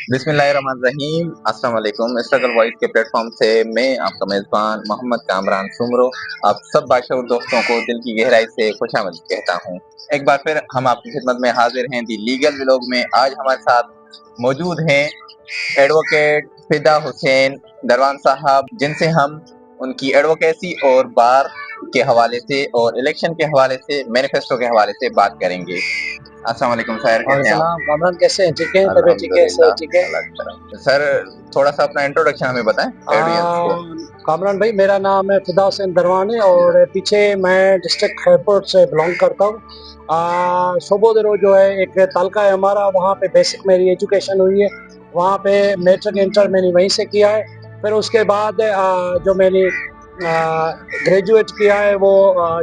बिस्मिल्लाहिर्रहमानिर्रहीम। अस्सलाम वालेकुम। स्ट्रगल वॉइस के प्लेटफॉर्म से मैं आपका मेज़बान मोहम्मद कामरान सुमरो आप सब बाशऊर दोस्तों को दिल की गहराई से खुशामदीद कहता हूँ। एक बार फिर हम आपकी खिदमत में हाजिर हैं दी लीगल व्लॉग में। आज हमारे साथ मौजूद हैं एडवोकेट फिदा हुसैन दरवान साहब, जिनसे हम उनकी एडवोकेसी और बार के हवाले से और इलेक्शन के हवाले से, मैनिफेस्टो के हवाले से बात करेंगे। अस्सलाम वालेकुम सर, कैसे हैं आप? कामरान कैसे हैं? ठीक है, तबीयत ठीक है, अल्हम्दुलिल्लाह, सब ठीक है। अल्लाह की तरफ। सर थोड़ा सा अपना इंट्रोडक्शन हमें बताएं ऑडियंस को। कामरान भाई, मेरा नाम है फिदा हुसैन दरवान है और पीछे मैं डिस्ट्रिक्ट खैरपुर से बिलोंग करता हूँ। सोबोदेरो जो है एक तालका है हमारा, वहाँ पे बेसिक मेरी एजुकेशन हुई है। वहाँ पे मैट्रिक इंटर मैंने वहीं से किया है। फिर उसके बाद जो मैंने ग्रेजुएट किया है वो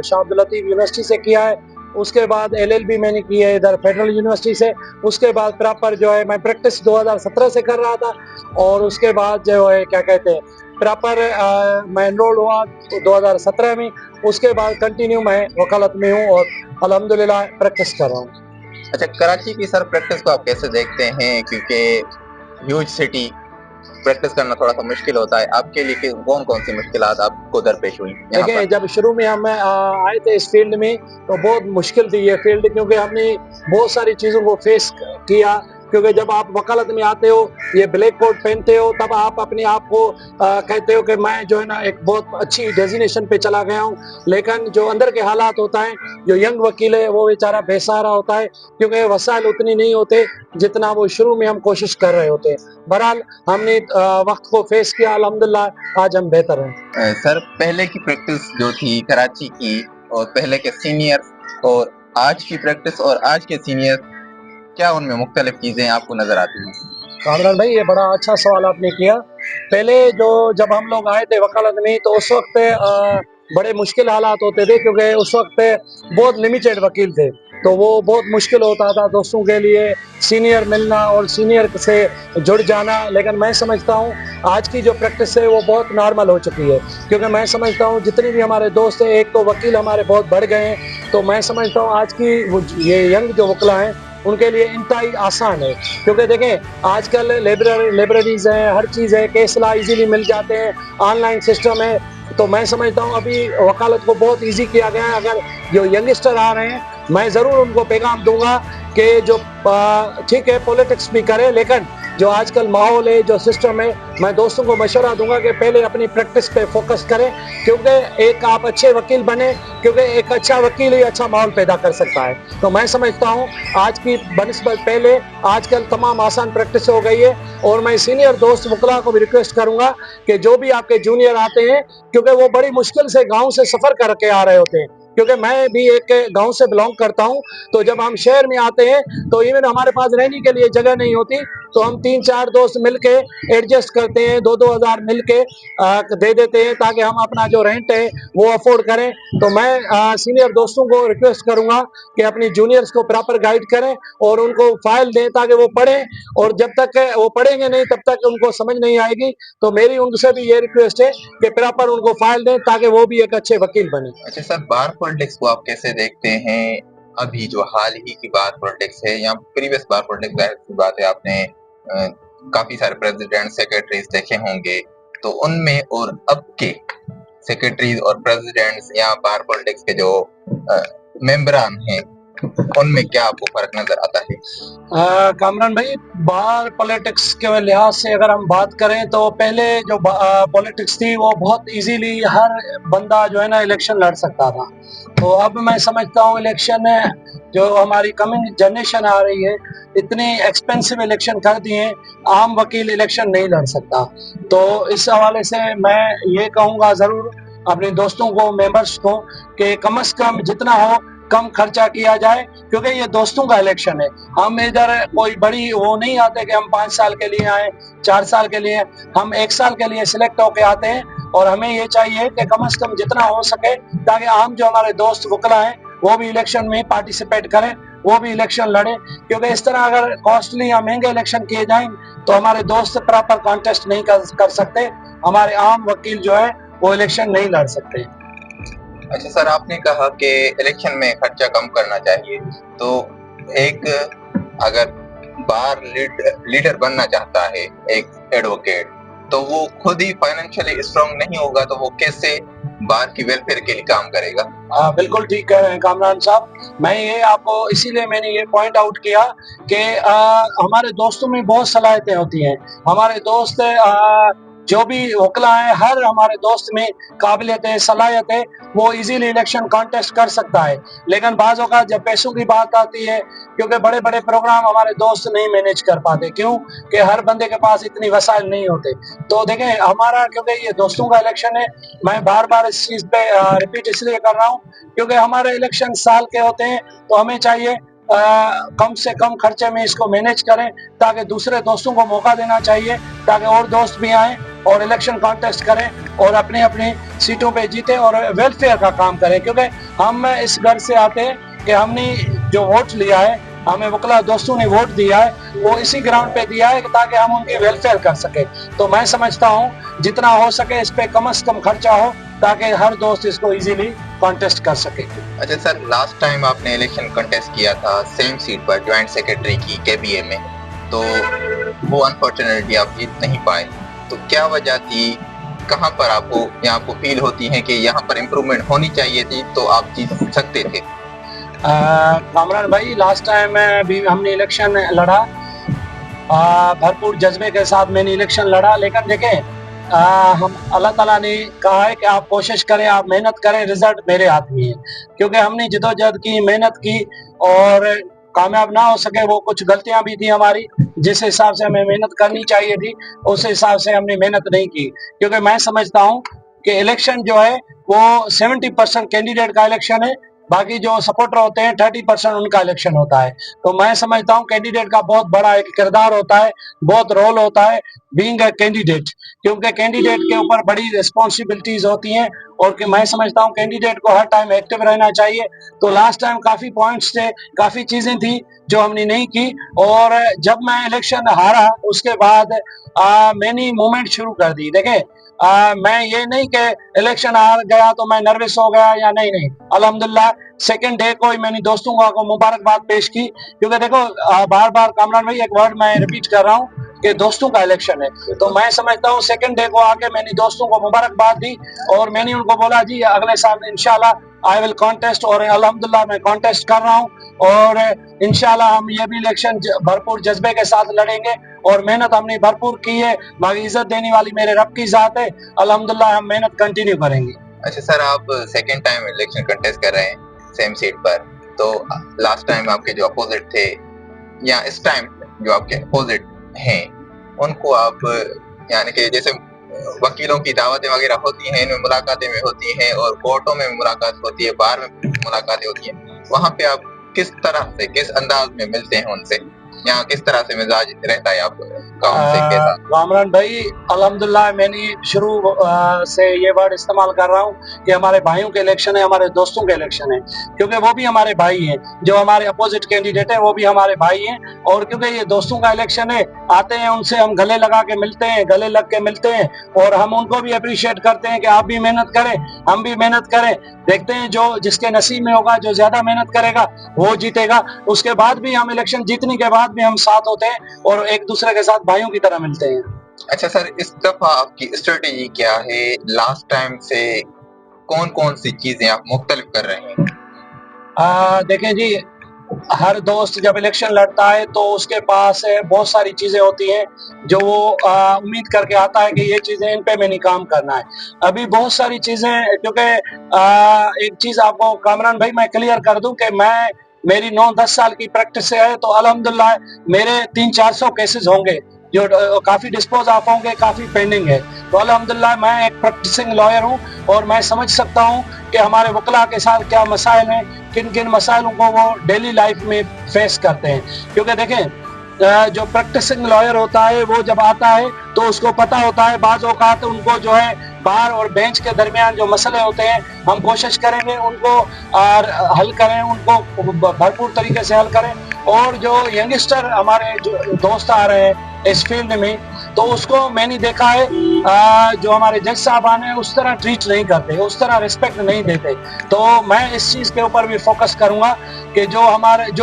शाह अब्दुल लतीफ़ यूनिवर्सिटी से किया है। उसके बाद एलएलबी मैंने की है इधर फेडरल यूनिवर्सिटी से। उसके बाद प्रॉपर जो है मैं प्रैक्टिस 2017 से कर रहा था और उसके बाद जो है क्या कहते हैं प्रॉपर मैं एनरोल हुआ 2017 में। उसके बाद कंटिन्यू मैं वकालत में हूँ और अल्हम्दुलिल्लाह प्रैक्टिस कर रहा हूँ। अच्छा, कराची की सर प्रैक्टिस को आप कैसे देखते हैं? क्योंकि ह्यूज सिटी, प्रैक्टिस करना थोड़ा सा मुश्किल होता है। आपके लिए कौन कौन सी मुश्किलात आपको दरपेश हुई यहाँ देखें, पर? जब शुरू में हम आए थे इस फील्ड में तो बहुत मुश्किल थी ये फील्ड, क्योंकि हमने बहुत सारी चीज़ों को फेस किया। क्योंकि जब आप वकालत में आते हो, ये ब्लैक कोट पहनते हो, तब आप अपने आप को कहते हो कि मैं जो है ना एक बहुत अच्छी डेजिग्नेशन पे चला गया हूँ। लेकिन जो अंदर के हालात होता है, जो यंग वकील है वो बेचारा बेसहारा होता है, क्योंकि वसाइल उतनी नहीं होते जितना वो शुरू में हम कोशिश कर रहे होते हैं। बहरहाल हमने वक्त को फेस किया, अल्हम्दुलिल्लाह आज हम बेहतर हैं। सर पहले की प्रैक्टिस जो थी कराची की, और पहले के सीनियर और आज की प्रैक्टिस और आज के सीनियर, क्या उनमें मुख्तलिफ चीजें आपको नजर आती हैं? कामरान भाई, ये बड़ा अच्छा सवाल आपने किया। पहले जो जब हम लोग आए थे वकालत में तो उस वक्त बड़े मुश्किल हालात होते थे, क्योंकि उस वक्त बहुत लिमिटेड वकील थे। तो वो बहुत मुश्किल होता था दोस्तों के लिए सीनियर मिलना और सीनियर से जुड़ जाना। लेकिन मैं समझता हूँ आज की जो प्रैक्टिस है वो बहुत नॉर्मल हो चुकी है, क्योंकि मैं समझता हूँ जितने भी हमारे दोस्त हैं, एक तो वकील हमारे बहुत बढ़ गए हैं। तो मैं समझता हूँ आज की ये यंग जो वकला हैं उनके लिए इंतहाई आसान है। क्योंकि देखें आजकल लाइब्रेरीज हैं, हर चीज़ है, केस ला इजीली मिल जाते हैं, ऑनलाइन सिस्टम है। तो मैं समझता हूँ अभी वकालत को बहुत इजी किया गया है। अगर जो यंगस्टर आ रहे हैं, मैं ज़रूर उनको पैगाम दूंगा कि जो ठीक है पॉलिटिक्स भी करें, लेकिन जो आजकल माहौल है, जो सिस्टम है, मैं दोस्तों को मशवरा दूंगा कि पहले अपनी प्रैक्टिस पे फोकस करें। क्योंकि एक आप अच्छे वकील बने, क्योंकि एक अच्छा वकील ही अच्छा माहौल पैदा कर सकता है। तो मैं समझता हूँ आज की बनिस्बत पहले आजकल तमाम आसान प्रैक्टिस हो गई है। और मैं सीनियर दोस्त वकला को भी रिक्वेस्ट करूंगा कि जो भी आपके जूनियर आते हैं, क्योंकि वो बड़ी मुश्किल से गांव से सफ़र करके आ रहे होते हैं, क्योंकि मैं भी एक गांव से बिलोंग करता हूं। तो जब हम शहर में आते हैं तो इवन हमारे पास रहने के लिए जगह नहीं होती, तो हम 3-4 दोस्त मिलके एडजस्ट करते हैं, 2-2 हज़ार मिलके दे देते हैं ताकि हम अपना जो रेंट है वो अफोर्ड करें। तो मैं सीनियर दोस्तों को रिक्वेस्ट करूंगा कि अपनी जूनियर्स को प्रॉपर गाइड करें और उनको फाइल दें ताकि वो पढ़ें। और जब तक वो पढ़ेंगे नहीं तब तक उनको समझ नहीं आएगी। तो मेरी उनसे भी ये रिक्वेस्ट है कि प्रॉपर उनको फाइल दें ताकि वो भी एक अच्छे वकील बने। अच्छा सर, बार पॉलिटिक्स को आप कैसे देखते हैं? अभी जो हाल ही की बार पॉलिटिक्स है या प्रीवियस बार पॉलिटिक्स, जाहिर सी बात है आपने काफी सारे प्रेसिडेंट सेक्रेटरीज देखे होंगे, तो उनमें और अब के सेक्रेटरीज और प्रेसिडेंट्स या बार पॉलिटिक्स के जो मेंबरान हैं, उनमें क्या आपको फर्क नजर आता है? कामरान भाई, बाहर पॉलिटिक्स के लिहाज से अगर हम बात करें तो पहले जो पॉलिटिक्स थी वो बहुत इजीली हर बंदा जो है ना इलेक्शन लड़ सकता था। तो अब मैं समझता हूँ इलेक्शन जो हमारी कमिंग जनरेशन आ रही है, इतनी एक्सपेंसिव इलेक्शन कर दिए, आम वकील इलेक्शन नहीं लड़ सकता। तो इस हवाले से मैं ये कहूँगा ज़रूर अपने दोस्तों को, मेंबर्स को, कि कम से कम जितना हो कम खर्चा किया जाए, क्योंकि ये दोस्तों का इलेक्शन है। हम इधर कोई बड़ी वो नहीं आते कि हम 5 साल के लिए आए, 4 साल के लिए, हम 1 साल के लिए सिलेक्ट होके आते हैं। और हमें ये चाहिए कि कम से कम जितना हो सके ताकि आम जो हमारे दोस्त वकला हैं वो भी इलेक्शन में पार्टिसिपेट करें, वो भी इलेक्शन लड़ें। क्योंकि इस तरह अगर कॉस्टली या महंगे इलेक्शन किए जाएं तो हमारे दोस्त प्रॉपर कॉन्टेस्ट नहीं कर सकते, हमारे आम वकील जो है वो इलेक्शन नहीं लड़ सकते। अच्छा सर, आपने कहा कि इलेक्शन में खर्चा कम करना चाहिए, तो एक अगर बार लीडर बनना चाहता है, एक एडवोकेट, तो वो खुद ही फाइनेंशियली स्ट्रांग नहीं होगा तो वो कैसे बार की वेलफेयर के लिए काम करेगा? बिल्कुल ठीक कह रहे हैं कामरान साहब। मैं ये आपको इसीलिए मैंने ये पॉइंट आउट किया कि हमारे दोस्तों में बहुत सलाहियतें होती हैं। हमारे दोस्त जो भी वकला हैं, हर हमारे दोस्त में काबिलियत है, सलाहियत है, वो इजीली इलेक्शन कॉन्टेस्ट कर सकता है। लेकिन बाज़ औक़ात जब पैसों की बात आती है, क्योंकि बड़े-बड़े प्रोग्राम हमारे दोस्त नहीं मैनेज कर पाते। क्यों? कि हर बंदे के पास इतनी वसाइल नहीं होते। तो देखें, हमारा क्योंकि ये दोस्तों का इलेक्शन है, मैं बार-बार इस चीज़ पे रिपीट इसलिए कर रहा हूँ क्योंकि हमारे इलेक्शन साल के होते हैं, तो हमें चाहिए कम से कम खर्चे में इसको मैनेज करें, ताकि दूसरे दोस्तों को मौका देना चाहिए, ताकि और दोस्त भी आएँ और इलेक्शन कॉन्टेस्ट करें और अपनी-अपनी सीटों पे जीतें और वेलफेयर का काम करें। क्योंकि हम इस घर से आते हैं कि हमने जो वोट लिया है, हमें वकला दोस्तों ने वोट दिया है, वो इसी ग्राउंड पे दिया है ताकि हम उनकी वेलफेयर कर सकें। तो मैं समझता हूँ जितना हो सके इस पे कम से कम खर्चा हो, ताकि हर दोस्त इसको इजीली कॉन्टेस्ट कर सके। अच्छा सर, लास्ट टाइम आपने इलेक्शन कॉन्टेस्ट किया था सेम सीट पर ज्वाइंट सेक्रेटरी की केबीए में, तो वो अनफॉर्चुनेटली आप जीत नहीं पाए, तो क्या वजह थी? कहाँ पर आपको फील होती है कि यहाँ पर इम्प्रूवमेंट होनी चाहिए थी तो आप जीत सकते थे? कामरान भाई, लास्ट टाइम भी हमने इलेक्शन लड़ा, भरपूर जज्बे के साथ मैंने इलेक्शन लड़ा। लेकिन देखें, हम अल्लाह ताला ने कहा है कि आप कोशिश करें, आप मेहनत करें, रिजल्ट मेरे हाथ में है। क्योंकि हमने जदोजहद की, मेहनत की और कामयाब ना हो सके, वो कुछ गलतियां भी थी हमारी, जिस हिसाब से हमें मेहनत करनी चाहिए थी उस हिसाब से हमने मेहनत नहीं की। क्योंकि मैं समझता हूँ कि इलेक्शन जो है वो 70% कैंडिडेट का इलेक्शन है, बाकी जो सपोर्टर होते हैं 30% उनका इलेक्शन होता है। तो मैं समझता हूँ कैंडिडेट का बहुत बड़ा एक किरदार होता है, बहुत रोल होता है बीइंग अ कैंडिडेट, क्योंकि कैंडिडेट के ऊपर बड़ी रिस्पॉन्सिबिलिटीज होती हैं और कि मैं समझता हूँ कैंडिडेट को हर टाइम एक्टिव रहना चाहिए। तो लास्ट टाइम काफ़ी पॉइंट्स थे, काफ़ी चीज़ें थी जो हमने नहीं की, और जब मैं इलेक्शन हारा उसके बाद मैंने मूवमेंट शुरू कर दी। देखें, मैं ये नहीं कि इलेक्शन हार गया तो मैं नर्वस हो गया या नहीं, अल्हम्दुलिल्लाह सेकंड डे को ही मैंने दोस्तों को मुबारकबाद पेश की। क्योंकि देखो, बार-बार कामरान भाई एक वर्ड मैं रिपीट कर रहा हूँ कि दोस्तों का इलेक्शन है, तो मैं समझता हूँ सेकंड डे को आके मैंने दोस्तों को मुबारकबाद दी और मैंने उनको बोला जी अगले साल इंशाल्लाह आई विल कॉन्टेस्ट, और अल्हम्दुलिल्लाह मैं कॉन्टेस्ट कर रहा हूँ और इंशाल्लाह हम ये भी इलेक्शन भरपूर जज्बे के साथ लड़ेंगे और मेहनत हमने भरपूर की है। बाकी इज्जत देने वाली मेरे रब की ज़ात है, अल्हम्दुलिल्लाह हम मेहनत कंटिन्यू करेंगे। अच्छा सर, आप सेकंड टाइम इलेक्शन कंटेस्ट कर रहे हैं सेम सीट पर, तो लास्ट टाइम आपके जो अपोजिट थे या इस टाइम जो आपके अपोजिट हैं, उनको आप यानी कि जैसे वकीलों की दावतें वगैरह होती हैं, इनमें मुलाकातें में होती हैं और कोर्टों में मुलाकात होती है, बार में मुलाकातें होती हैं, वहाँ पे आप किस तरह से, किस अंदाज में मिलते हैं उनसे, या किस तरह से मिजाज रहता है आपका उनसे कैसा? कामरान भाई, अल्हम्दुलिल्लाह मैंने शुरू से ये वर्ड इस्तेमाल कर रहा हूँ कि हमारे भाइयों के इलेक्शन है, हमारे दोस्तों के इलेक्शन है, क्योंकि वो भी हमारे भाई हैं। जो हमारे अपोजिट कैंडिडेट है वो भी हमारे भाई हैं, और क्योंकि ये दोस्तों का इलेक्शन है, आते हैं उनसे हम गले लगा के मिलते हैं, गले लग के मिलते हैं और हम उनको भी अप्रिशिएट करते हैं कि आप भी मेहनत करें, हम भी मेहनत करें। देखते हैं जो जिसके नसीब में होगा, जो ज्यादा मेहनत करेगा वो जीतेगा। उसके बाद भी हम इलेक्शन जीतने के बाद भी हम साथ होते हैं और एक दूसरे के साथ भाइयों की तरह मिलते हैं। अच्छा सर, इस दफा आपकी स्ट्रेटेजी क्या है? लास्ट टाइम से कौन-कौन सी चीजें आप मुख्तलिफ कर रहे हैं? देखें जी, हर दोस्त जब इलेक्शन लड़ता है तो उसके पास बहुत सारी चीज़ें होती हैं जो वो उम्मीद करके आता है कि ये चीज़ें इन पे मैंने काम करना है। अभी बहुत सारी चीज़ें, क्योंकि एक चीज़ आपको कामरान भाई मैं क्लियर कर दूं कि मेरी 9-10 साल की प्रैक्टिस है, तो अल्हम्दुलिल्लाह मेरे 300-400 केसेस होंगे जो काफ़ी डिस्पोज ऑफ होंगे, काफ़ी पेंडिंग है। तो अल्हम्दुलिल्लाह मैं एक प्रैक्टिसिंग लॉयर हूँ और मैं समझ सकता हूँ कि हमारे वकला के साथ क्या मसाइल हैं, किन-किन मसाइलों को वो डेली लाइफ में फेस करते हैं। क्योंकि देखें, जो प्रैक्टिसिंग लॉयर होता है वो जब आता है तो उसको पता होता है बाज़ औक़ात उनको जो है बार और बेंच के दरमियान जो मसले होते हैं हम कोशिश करेंगे उनको हल करें, उनको भरपूर तरीके से हल करें। और जो यंगस्टर हमारे जो दोस्त आ रहे हैं इस फील्ड में, تو اس کو میں نے دیکھا ہے جو ہمارے جج صاحبان ہیں اس طرح ٹریٹ نہیں کرتے, اس طرح رسپیکٹ نہیں دیتے. تو میں اس چیز کے اوپر بھی فوکس کروں گا کہ جو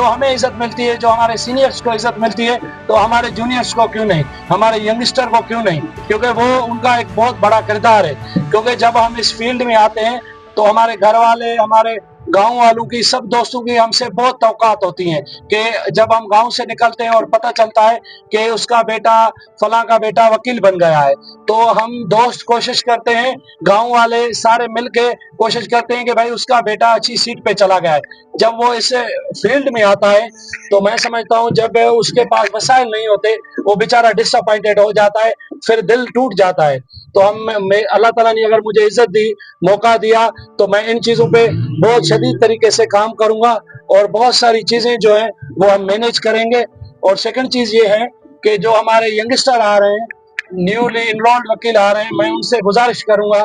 ہمیں عزت ملتی ہے, جو ہمارے سینئرس کو عزت ملتی ہے, تو ہمارے جونیئرس کو کیوں نہیں, ہمارے ینگسٹر کو کیوں نہیں, کیونکہ وہ ان کا ایک بہت بڑا کردار ہے. کیونکہ جب ہم اس فیلڈ میں آتے ہیں تو ہمارے گھر والے, ہمارے گاؤں والوں کی, سب دوستوں کی ہم سے بہت توقعات ہوتی ہیں کہ جب ہم گاؤں سے نکلتے ہیں اور پتہ چلتا ہے کہ اس کا بیٹا, فلاں کا بیٹا وکیل بن گیا ہے, تو ہم دوست کوشش کرتے ہیں, گاؤں والے سارے مل کے کوشش کرتے ہیں کہ بھائی اس کا بیٹا اچھی سیٹ پہ چلا گیا ہے. جب وہ اس فیلڈ میں آتا ہے تو میں سمجھتا ہوں جب اس کے پاس وسائل نہیں ہوتے, وہ بیچارہ ڈس اپوائنٹڈ ہو جاتا ہے, پھر دل ٹوٹ جاتا ہے. تو اللہ تعالیٰ نے اگر مجھے عزت دی, موقع دیا, تو میں ان چیزوں پہ بہت شدید طریقے سے کام کروں گا, اور بہت ساری چیزیں جو ہیں وہ ہم مینیج کریں گے. اور سیکنڈ چیز یہ ہے کہ جو ہمارے ینگسٹر آ رہے ہیں, نیولی انرولڈ وکیل آ رہے ہیں, میں ان سے گزارش کروں گا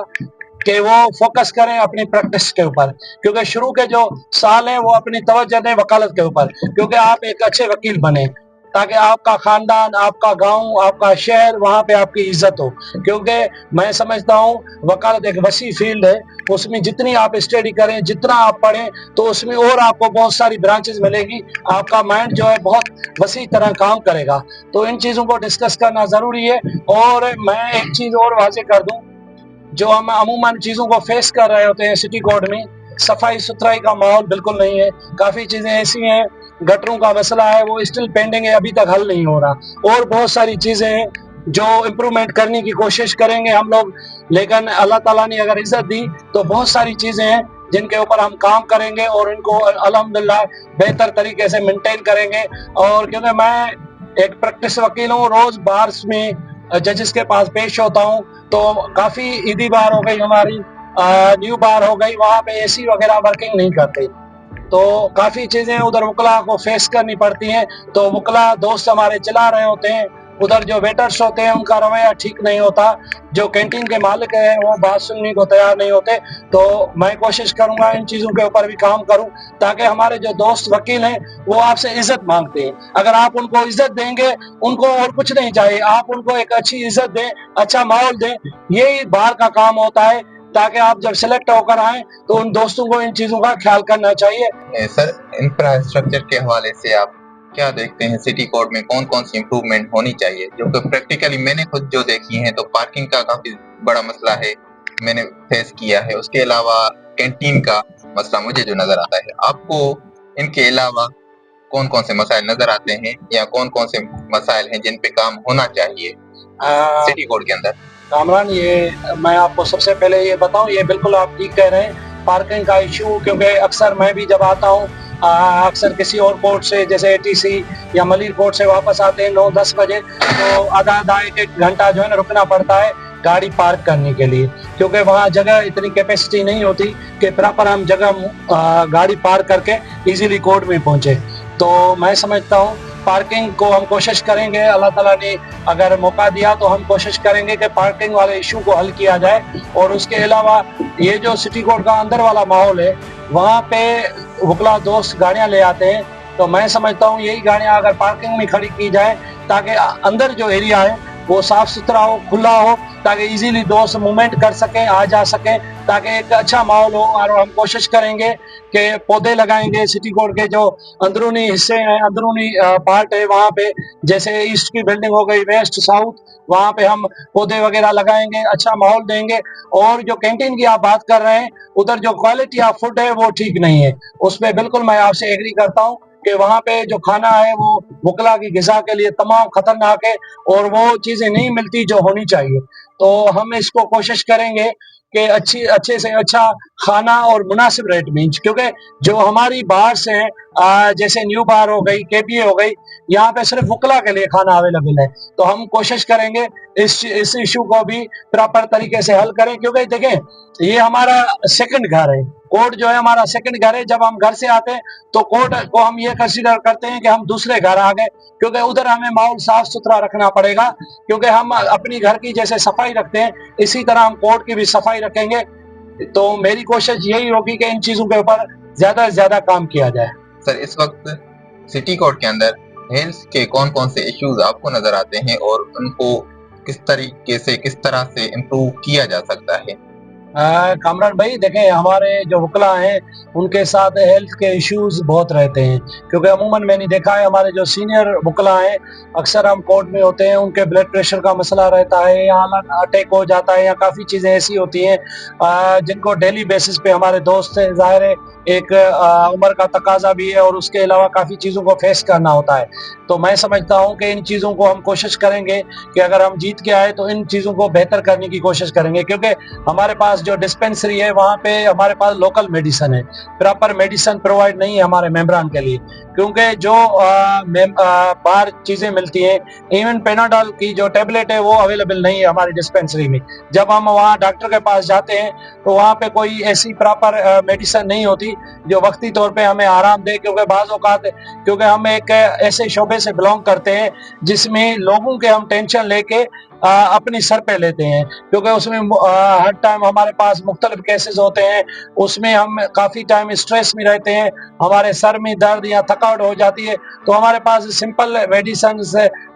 کہ وہ فوکس کریں اپنی پریکٹس کے اوپر, کیونکہ شروع کے جو سال ہیں وہ اپنی توجہ دیں وکالت کے اوپر, کیونکہ آپ ایک اچھے وکیل بنیں تاکہ آپ کا خاندان, آپ کا گاؤں, آپ کا شہر, وہاں پہ آپ کی عزت ہو. کیونکہ میں سمجھتا ہوں وکالت ایک وسیع فیلڈ ہے, اس میں جتنی آپ اسٹڈی کریں, جتنا آپ پڑھیں, تو اس میں اور آپ کو بہت ساری برانچز ملے گی, آپ کا مائنڈ جو ہے بہت وسیع طرح کام کرے گا. تو ان چیزوں کو ڈسکس کرنا ضروری ہے. اور میں ایک چیز اور واضح کر دوں, جو ہم عموماً چیزوں کو فیس کر رہے ہوتے ہیں سٹی کورٹ میں, صفائی ستھرائی کا ماحول بالکل نہیں ہے. کافی چیزیں ایسی ہیں, گٹروں کا مسئلہ ہے وہ اسٹل پینڈنگ ہے, ابھی تک حل نہیں ہو رہا. اور بہت ساری چیزیں ہیں جو امپرومنٹ کرنے کی کوشش کریں گے ہم لوگ, لیکن اللہ تعالیٰ نے اگر عزت دی تو بہت ساری چیزیں ہیں جن کے اوپر ہم کام کریں گے, اور ان کو الحمدللہ بہتر طریقے سے مینٹین کریں گے. اور کیونکہ میں ایک پریکٹس وکیل ہوں, روز بارس میں ججز کے پاس پیش ہوتا ہوں, تو کافی عیدی بار ہو گئی ہماری, نیو بار ہو گئی, وہاں پہ اے سی وغیرہ ورکنگ نہیں کرتے, تو کافی چیزیں ادھر وکلا کو فیس کرنی پڑتی ہیں. تو وکلا دوست ہمارے چلا رہے ہوتے ہیں, ادھر جو ویٹرس ہوتے ہیں ان کا رویہ ٹھیک نہیں ہوتا, جو کینٹین کے مالک ہیں وہ بات سننے کو تیار نہیں ہوتے. تو میں کوشش کروں گا ان چیزوں کے اوپر بھی کام کروں, تاکہ ہمارے جو دوست وکیل ہیں وہ آپ سے عزت مانگتے ہیں, اگر آپ ان کو عزت دیں گے, ان کو اور کچھ نہیں چاہیے, آپ ان کو ایک اچھی عزت دیں, اچھا ماحول دیں, یہی بار کا کام ہوتا ہے. تاکہ آپ جب سلیکٹ ہو کر آئیں تو ان دوستوں کو ان چیزوں کا خیال کرنا چاہیے. سر, انفراسٹرکچر کے حوالے سے آپ کیا دیکھتے ہیں, سٹی کورٹ میں کون کون سی امپروومنٹ ہونی چاہیے؟ جو کہ پریکٹیکلی میں نے خود جو دیکھی ہیں, تو پارکنگ کا کافی بڑا مسئلہ ہے, میں نے فیس کیا ہے. اس کے علاوہ کینٹین کا مسئلہ مجھے جو نظر آتا ہے, آپ کو ان کے علاوہ کون کون سے مسائل نظر آتے ہیں, یا کون کون سے مسائل ہیں جن پہ کام ہونا چاہیے سٹی کورٹ کے اندر؟ کامران, یہ میں آپ کو سب سے پہلے یہ بتاؤں, یہ بالکل آپ ٹھیک کہہ رہے ہیں, پارکنگ کا ایشو, کیونکہ اکثر میں بھی جب آتا ہوں, اکثر کسی اور کورٹ سے جیسے اے ٹی سی یا ملیر کورٹ سے واپس آتے ہیں 9-10 بجے, تو آدھا ایک گھنٹہ جو ہے نا رکنا پڑتا ہے گاڑی پارک کرنے کے لیے, کیونکہ وہاں جگہ اتنی کیپیسٹی نہیں ہوتی کہ پراپر ہم جگہ گاڑی پارک کر کے ایزیلی کورٹ میں پہنچے. تو میں سمجھتا ہوں پارکنگ کو ہم کوشش کریں گے, اللہ تعالیٰ نے اگر موقع دیا تو ہم کوشش کریں گے کہ پارکنگ والے ایشو کو حل کیا جائے. اور اس کے علاوہ یہ جو سٹی کورٹ کا اندر والا ماحول ہے, وہاں پہ وکلا دوست گاڑیاں لے آتے ہیں, تو میں سمجھتا ہوں یہی گاڑیاں اگر پارکنگ میں کھڑی کی جائے, تاکہ اندر جو ایریا ہے وہ صاف ستھرا ہو, کھلا ہو, تاکہ ایزیلی دوست موومنٹ کر سکیں, آ جا سکیں, تاکہ ایک اچھا ماحول ہو. اور ہم کوشش کریں گے کہ پودے لگائیں گے سٹی کورٹ کے جو اندرونی حصے ہیں, اندرونی پارٹ ہے, وہاں پہ جیسے ایسٹ کی بلڈنگ ہو گئی, ویسٹ ساؤتھ, وہاں پہ ہم پودے وغیرہ لگائیں گے, اچھا ماحول دیں گے. اور جو کینٹین کی آپ بات کر رہے ہیں, ادھر جو کوالٹی آف فوڈ ہے وہ ٹھیک نہیں ہے, اس پہ بالکل میں آپ سے ایگری کرتا ہوں کہ وہاں پہ جو کھانا ہے وہ وکلا کی غذا کے لیے تمام خطرناک ہے, اور وہ چیزیں نہیں ملتی جو ہونی چاہیے. تو ہم اس کو کوشش کریں گے کہ اچھے سے اچھا کھانا اور مناسب ریٹ میں, کیونکہ جو ہماری باہر سے ہیں جیسے نیو بار ہو گئی, کے پی اے ہو گئی, یہاں پہ صرف وکلا کے لیے کھانا اویلیبل ہے. تو ہم کوشش کریں گے اس ایشو کو بھی پراپر طریقے سے حل کریں, کیونکہ دیکھیں یہ ہمارا سیکنڈ گھر ہے, کورٹ جو ہے ہمارا سیکنڈ گھر ہے. جب ہم گھر سے آتے ہیں تو کورٹ کو ہم یہ کنسیڈر کرتے ہیں کہ ہم دوسرے گھر آ گئے, کیونکہ ادھر ہمیں ماحول صاف ستھرا رکھنا پڑے گا, کیونکہ ہم اپنی گھر کی جیسے صفائی رکھتے ہیں اسی طرح ہم کورٹ کی بھی صفائی رکھیں گے. تو میری کوشش یہی ہوگی کہ ان چیزوں کے اوپر زیادہ سے زیادہ کام کیا جائے. سر, اس وقت سٹی کورٹ کے اندر ہیلتھ کے کون کون سے ایشوز آپ کو نظر آتے ہیں, اور ان کو किस तरह से इम्प्रूव किया जा सकता है? कामरान भाई देखें, हमारे जो वकला हैं उनके साथ हेल्थ के इश्यूज बहुत रहते हैं, क्योंकि अमूमन मैंने देखा है हमारे जो सीनियर वकला हैं, अक्सर हम कोर्ट में होते हैं, उनके ब्लड प्रेशर का मसला रहता है या अटैक हो जाता है या काफ़ी चीज़ें ऐसी होती हैं जिनको डेली बेसिस पे हमारे दोस्त हैं, ज़ाहिर है एक उम्र का तकाजा भी है और उसके अलावा काफ़ी चीज़ों को फेस करना होता है। तो मैं समझता हूँ कि इन चीज़ों को हम कोशिश करेंगे कि अगर हम जीत के आए तो इन चीज़ों को बेहतर करने की कोशिश करेंगे, क्योंकि हमारे पास जो डिस्पेंसरी है वहाँ पे हमारे पास लोकल मेडिसिन है, प्रॉपर मेडिसिन प्रोवाइड नहीं है हमारे मेंबरान के लिए, क्योंकि जो बाहर चीज़ें मिलती हैं, इवन पेनाडॉल की जो टेबलेट है वो अवेलेबल नहीं है हमारी डिस्पेंसरी में। जब हम वहाँ डॉक्टर के पास जाते हैं तो वहाँ पे कोई ऐसी प्रॉपर मेडिसिन नहीं होती जो वक्ती तौर पे हमें आराम दे, क्योंकि बाज़ औक़ात क्योंकि हम एक ऐसे शोबे से बिलोंग करते हैं जिसमें लोगों के हम टेंशन लेके अपनी सर पे लेते हैं, क्योंकि उसमें हर टाइम हमारे पास मुख्तलिफ केसेस होते हैं, उसमें हम काफ़ी टाइम स्ट्रेस में रहते हैं, हमारे सर में दर्द या थकावट हो जाती है, तो हमारे पास सिंपल मेडिसिन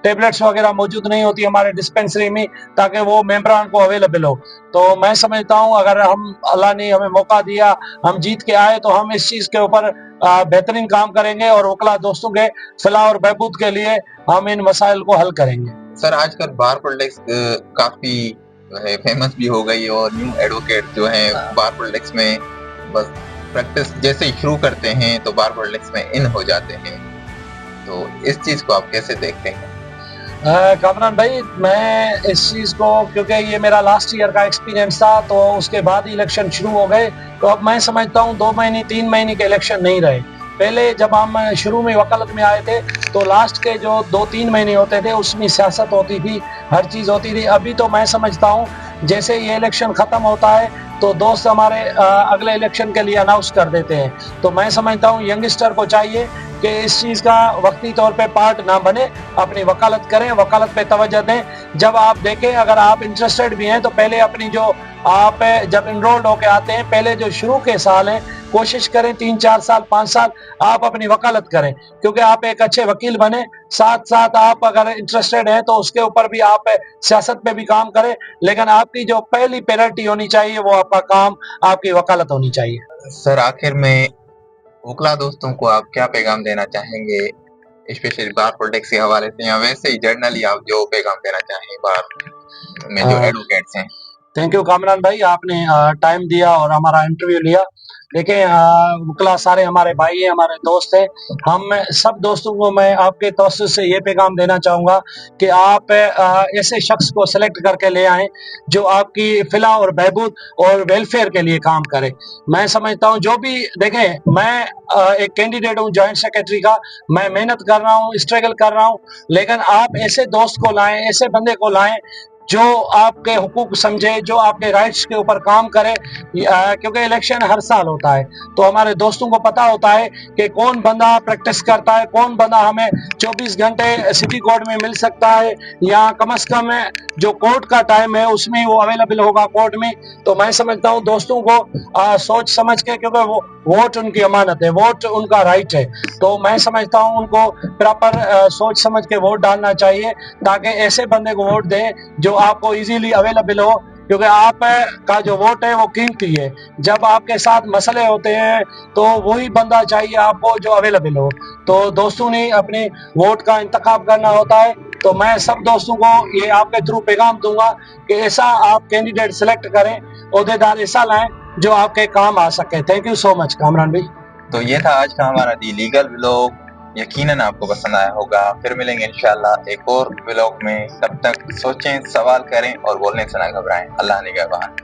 टेबलेट्स वगैरह मौजूद नहीं होती हमारे डिस्पेंसरी में, ताकि वो मेंबरान को अवेलेबल हो। तो मैं समझता हूँ अगर हम अल्लाह ने हमें मौका दिया, हम जीत के आए, तो हम इस चीज़ के ऊपर बेहतरीन काम करेंगे और वकला दोस्तों के फलाह और बहबूद के लिए हम इन मसाइल को हल करेंगे। सर आजकल बार पॉलिटिक्स काफी फेमस भी हो गई और न्यू एडवोकेट जो हैं बार पॉलिटिक्स में बस प्रैक्टिस जैसे ही शुरू करते हैं तो बार पॉलिटिक्स में इन हो जाते हैं, तो इस चीज को आप कैसे देखते हैं? कामरान भाई, मैं इस चीज़ को, क्योंकि ये मेरा लास्ट ईयर का एक्सपीरियंस था, तो उसके बाद ही इलेक्शन शुरू हो गए, तो अब मैं समझता हूँ 2 महीने 3 महीने के इलेक्शन नहीं रहे। पहले जब हम शुरू में वकालत में आए थे तो लास्ट के जो 2-3 महीने होते थे उसमें सियासत होती थी, हर चीज़ होती थी। अभी तो मैं समझता हूँ जैसे ये इलेक्शन ख़त्म होता है तो दोस्त हमारे अगले इलेक्शन के लिए अनाउंस कर देते हैं। तो मैं समझता हूँ यंगस्टर को चाहिए कि इस चीज़ का वक्ती तौर पे पार्ट ना बने, अपनी वकालत करें, वकालत पे तवज्जो दें। जब आप देखें, अगर आप इंटरेस्टेड भी हैं तो पहले अपनी जो आप जब इनरोल्ड होके आते हैं, पहले जो शुरू के साल हैं, कोशिश करें 3-4 साल 5 साल आप अपनी वकालत करें, क्योंकि आप एक अच्छे वकील बने। साथ साथ आप अगर इंटरेस्टेड हैं तो उसके ऊपर भी आप सियासत पे भी काम करें, लेकिन आपकी जो पहली प्रायोरिटी होनी चाहिए वो आपका काम, आपकी वकालत होनी चाहिए। सर आखिर में वकला दोस्तों को आप क्या पैगाम देना चाहेंगे, स्पेशली बार पॉलिटिक्स के हवाले से, या वैसे ही जनरली आप जो पैगाम देना चाहें बार में जो एडवोकेट्स हैं? थैंक यू कामरान भाई, आपने टाइम दिया और हमारा इंटरव्यू लिया। देखिए, वकला सारे हमारे भाई हैं, हमारे दोस्त हैं। हम सब दोस्तों को मैं आपके तवज्जुह से ये पैगाम देना चाहूँगा कि आप ऐसे शख्स को सेलेक्ट करके ले आएँ जो आपकी फ़लाह और बहबूद और वेलफेयर के लिए काम करे। मैं समझता हूँ जो भी देखें, मैं एक कैंडिडेट हूँ जॉइंट सेक्रेटरी का, मैं मेहनत कर रहा हूँ, स्ट्रगल कर रहा हूँ, लेकिन आप ऐसे दोस्त को लाएँ, ऐसे बंदे को लाएँ जो आपके हुकूक समझे, जो आपके राइट्स के ऊपर काम करे, क्योंकि इलेक्शन हर साल होता है, तो हमारे दोस्तों को पता होता है कि कौन बंदा प्रैक्टिस करता है, कौन बंदा हमें 24 घंटे सिटी कोर्ट में मिल सकता है, या कम से कम जो कोर्ट का टाइम है उसमें वो अवेलेबल होगा कोर्ट में। तो मैं समझता हूँ दोस्तों को सोच समझ के, क्योंकि वो वोट उनकी अमानत है, वोट उनका राइट है, तो मैं समझता हूँ उनको प्रॉपर सोच समझ के वोट डालना चाहिए, ताकि ऐसे बंदे को वोट दें जो आपको इजीली अवेलेबल हो, क्योंकि आप का जो वोट है वो कीमती है। जब आपके साथ मसले होते हैं तो वही बंदा चाहिए आपको जो अवेलेबल हो। तो दोस्तों ने अपने वोट का इंतखाब करना होता है, तो मैं सब दोस्तों को ये आपके थ्रू पैगाम दूंगा कि ऐसा आप कैंडिडेट सेलेक्ट करें, ओहदेदार ऐसा लाएं जो आपके काम आ सके। Thank you so much Kamran भाई। तो ये था आज का हमारा दी लीगल व्लॉग, यकीनन आपको पसंद आया होगा। फिर मिलेंगे इंशाल्लाह एक और व्लॉग में, तब तक सोचें, सवाल करें और बोलने से ना घबराएं। अल्लाह निगहबान।